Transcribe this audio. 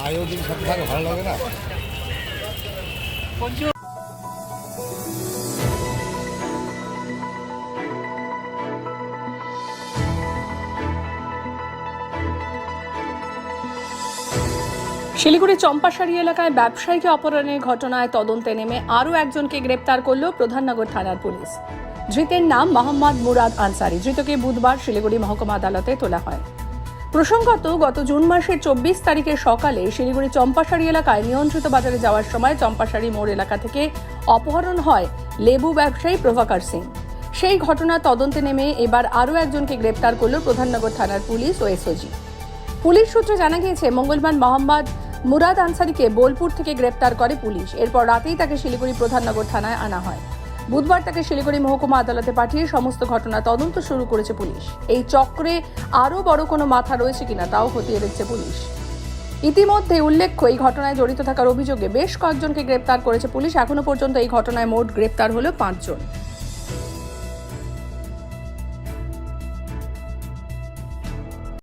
আয়োজন সাথে থাকে ভালো লাগে না। শিলিগুড়ি চম্পাশাড়ি এলাকায় ব্যবসায়ীকে অপহরণের ঘটনায় তদন্তে নেমে আরও একজনকে গ্রেপ্তার করল প্রধাননগর থানার পুলিশ। ধৃতের নাম মোহাম্মদ মুরাদ আনসারি। ধৃতকে বুধবার শিলিগুড়ি মহকুমা আদালতে তোলা হয়। প্রসঙ্গত, গত জুন মাসের 24 তারিখে সকালে শিলিগুড়ি চম্পাশাড়ি এলাকায় নিয়ন্ত্রিত বাজারে যাওয়ার সময় চম্পাশাড়ি মোড় এলাকা থেকে অপহরণ হয় লেবু ব্যবসায়ী প্রভাকর সিং। সেই ঘটনার তদন্তে নেমে এবার আরও একজনকে গ্রেপ্তার করল প্রধাননগর থানার পুলিশ ও এসওজি। পুলিশ সূত্রে জানা গিয়েছে, মঙ্গলবার মোহাম্মদ মুরাদ আনসারিকে বোলপুর থেকে গ্রেপ্তার করে পুলিশ। এরপর রাতেই তাকে শিলিগুড়ি প্রধাননগর থানায় আনা হয়। বুধবার তাকে শিলিগুড়ি মহকুমা আদালতে পাঠিয়ে সমস্ত ঘটনা তদন্ত শুরু করেছে পুলিশ। এই চক্রে আরও বড় কোনো মাথা রয়েছে কিনা তাও খতিয়ে দেখছে পুলিশ। ইতিমধ্যে উল্লেখ্য, এই ঘটনায় জড়িত থাকার অভিযোগে বেশ কয়েকজনকে গ্রেপ্তার করেছে পুলিশ। এখনো পর্যন্ত এই ঘটনায় মোট গ্রেপ্তার হলো 5 জন।